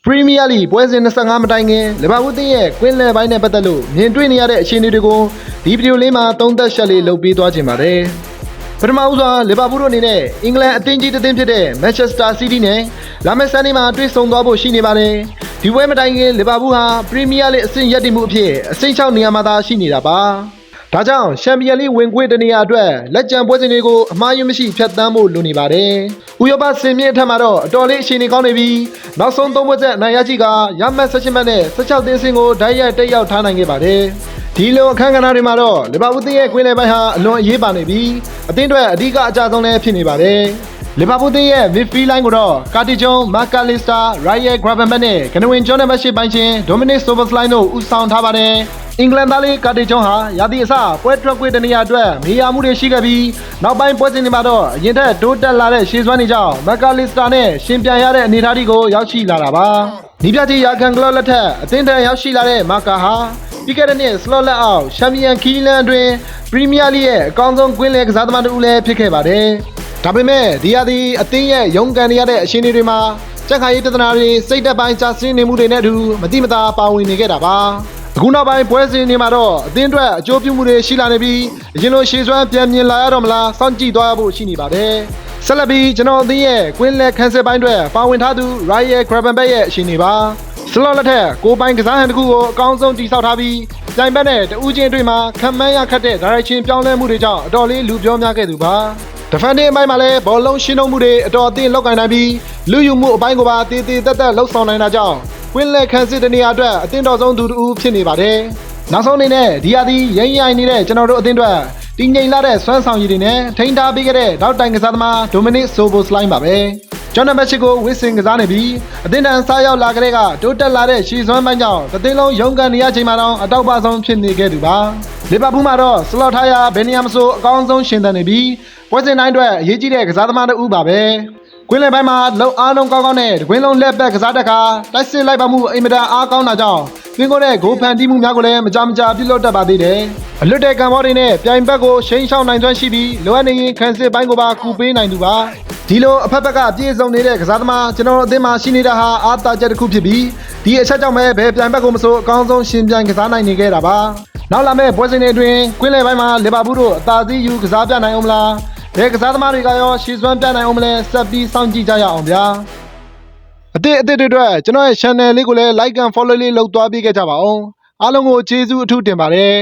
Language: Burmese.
Premier League ပွဲစဉ်25မတိုင်ခင်လီဗာပူးတင်းရဲ့ကွင်းလယ်ပိုင်းနဲ့ပတ်သက်လို့မြင်တွေ့နေရတဲ့အခြေအနေတွေကိုဒီဗီဒီယိုလေးမှာသုံးသပ်ရှက်လေးလုပ်ပေးသွားခြင်းပါတယ်။ပထမဦးစွာလီဗာပူးတို့အနေနဲ့အင်္ဂလန်အသင်းကြီးတစ်သင်းဖြစ်တဲ့ Manchester City နဲ့လာမယ့်ဆန်နေ့မှာတွေ့ဆုံသွားဖို့ရှိနေပါတယ်။ဒီပွဲမတိုင်ခင်လီဗာပူးဟာ Premier League အဆင့်ရပ်တည်မှုအဖြစ်အဆင့်6နေရာမှာသာရှိနေတာပါ။ဒါကြောင့်ချန်ပီယံလိဝင်ခွင့်တနေရာအတွက်လက်ကျန်ပွဲစဉ်တွေကိုအမှားယွင်းမရှိဖြတ်သန်းဖို့လိုနေပါတယ်။ဥရောပစင်မြင့်အထက်မှာတော့အတော်လေးအခြေအနေကောင်းနေပြီးနောက်ဆုံး3ပွဲဆက်အနိုင်ရရှိကရမှတ်16မှတ်နဲ့16သင်းစင်ကိုဓာတ်ရိုက်တက်ရောက်ထားနိုင်ခဲ့ပါတယ်။ဒီလိုအခမ်းအနားတွေမှာတော့လီဗာပူးသင်းရဲ့ကွင်းလယ်ပိုင်းဟာအလွန်အရေးပါနေပြီးအသင်းအတွက်အဓိကအကျဆုံးလည်းဖြစ်နေပါတယ်။လီဗာပူးသင်းရဲ့ midfield line ကိုတော့ကာတီဂျွန်၊မာကာလီစတာ၊ရိုင်ယယ်ဂရဗန်ဘတ်နဲ့ကနဝင်ဂျွန်နဲ့မရှိပိုင်းချင်းဒိုမီနစ်ဆိုဗာစလိုင်းတို့ဦးဆောင်ထားပါတယ်။အင်္ဂလန်သားလေးကာတီဂျွန်ဟာရာသီအစပွဲထွက်ခွင့်တနေရာအတွက်မေးရမှုတွေရှိခဲ့ပြီးနောက်ပိုင်းပွဲစဉ်တွေမှာတော့အရင်ထက်တိုးတက်လာတဲ့ရှေ့စွမ်းတွေကြောင့်မာကာလီစတာနဲ့ရှင်ပြန်ရတဲ့အနေအထားတွေကိုရောက်ရှိလာတာပါ။ဒီပြကြီးရာခံကလော့လက်ထက်အသင်းထံရောက်ရှိလာတဲ့မာကာဟာပြီးခဲ့တဲ့နှစ်စလော့လက်အောက်ချန်ပီယံခီးလန်အတွင်းပရီးမီးယားလိရဲ့အကောင်းဆုံးကွင်းလယ်ကစားသမားတစ်ဦးလည်းဖြစ်ခဲ့ပါတယ်။ဒါပေမဲ့ဒီရာသီအသင်းရဲ့ရုန်းကန်နေရတဲ့အခြေအနေတွေမှာကြက်ခိုင်ရေးပြဿနာတွေစိတ်သက်ပိုင်းကြာဆင်းနေမှုတွေနဲ့အတူမတိမတာပါဝင်နေခဲ့တာပါ။အခုနောက်ပိုင်းပွဲစဉ်တွေမှာတော့အသင်းအတွက်အကျိုးပြုမှုတွေရှိလာနေပြီးအရင်လိုရှေ့စွမ်းပြန်မြင်လာရတော့မလားစောင့်ကြည့်သွားရဖို့ရှိနေပါတယ်။ဆက်လက်ပြီးကျွန်တော်အသင်းရဲ့ကွင်းလယ်ခန်းစစ်ပိုင်းအတွက်ပါဝင်ထားသူရိုင်ယယ်ဂရဗန်ဘတ်ရဲ့အခြေအနေပါ။စလော့လက်ထက်ကိုပိုင်ကစားဟန်တစ်ခုကိုအကောင်းဆုံးတည်ဆောက်ထားပြီးပြိုင်ဘက်နဲ့တဦးချင်းတွေ့မှာခံမှန်းရခတ်တဲ့ direction ပြောင်းလဲမှုတွေကြောင့်အတော်လေးလူပြောများခဲ့သူပါ။ defending အပိုင်းမှာလည်းဘောလုံးရှင်းနှုံးမှုတွေအတော်အသင့်လောက်ကင်နိုင်ပြီးလူယူမှုအပိုင်းကိုပါတည်တည်တက်တက်လှုပ်ဆောင်နိုင်တာကြောင့်ကွင်းလယ်ခန်းစစ်တနေရာအတွက်အသင်းတော်ဆုံးသူတူဖြစ်နေပါတယ်။နောက်ဆုံးအနေနဲ့ဒီရာသီရိမ့်ရိုင်နေတဲ့ကျွန်တော်တို့အသင်းအတွက်တည်ငြိမ်လာတဲ့စွမ်းဆောင်ရည်တွေနဲ့ထိန်းထားပေးခဲ့တဲ့နောက်တိုင်ကစားသမားဒိုမီနစ်ဆိုဗိုစလိုင်းပါပဲ။ဂျွန်နဘတ်ချစ်ကိုဝစ်စင်ကစားနေပြီးအသင်းတန်းစားရောက်လာကြတဲ့ကတိုးတက်လာတဲ့ရှီစွမ်းပိုင်းကြောင့်တသင်းလုံးရုန်းကန်နေရချိန်မှာတော့အတောက်ပဆုံးဖြစ်နေခဲ့သူပါ။လီဗာပူးမှာတော့စလော့ထားရဘယ်နေရာမဆိုအကောင်းဆုံးရှင်သန်နေပြီးပွဲစဉ်တိုင်းအတွက်အရေးကြီးတဲ့ကစားသမားတစ်ဦးပါပဲ။ကွင်းလယ်ပိုင်းမှာလုံအားလုံးကောင်းကောင်းနဲ့ကွင်းလုံးလက်ပတ်ကစားတတ်ခါတိုက်စစ်လိုက်ပါမှုအင်မတန်အားကောင်းတာကြောင့်ကွင်းကိုတဲ့ဂိုးဖန်တီးမှုများကိုလည်းမကြပြုလုပ်တတ်ပါသေးတယ်။အလွတ်တဲ့ကံဘောတွေနဲ့ပြိုင်ဘက်ကိုရှိန်ရှောင်းနိုင်စွမ်းရှိပြီးလိုအပ်နေရင်ခံစစ်ပိုင်းကိုပါကူပေးနိုင်သူပါ။ဒီလိုအဖက်ဖက်ကပြည့်စုံနေတဲ့ကစားသမားကျွန်တော်အသင်းမှာရှိနေတာဟာအားသာချက်တစ်ခုဖြစ်ပြီးဒီအချက်ကြောင့်ပဲဘယ်ပြိုင်ဘက်ကိုမဆိုအကောင်းဆုံးရှင်ပြိုင်ကစားနိုင်နေခဲ့တာပါ။နောက်လာမယ့်ပွဲစဉ်တွေအတွင်းကွင်းလယ်ပိုင်းမှာလီဗာပူးတို့အသာစီးယူကစားပြနိုင်အောင်မလားဘယ်ကစားသမားတွေကရောရှေ့စွမ်းပြနိုင်အောင်မလဲဆက်ပြီးစောင့်ကြည့်ကြရအောင်ဗျာအသစ်တွေအတွက်ကျွန်တော်ရဲ့ channel လေးကိုလည်း like and follow လေးလုပ်သွားပေးခဲ့ကြပါအောင်အားလုံးကိုကျေးဇူးအထူးတင်ပါတယ်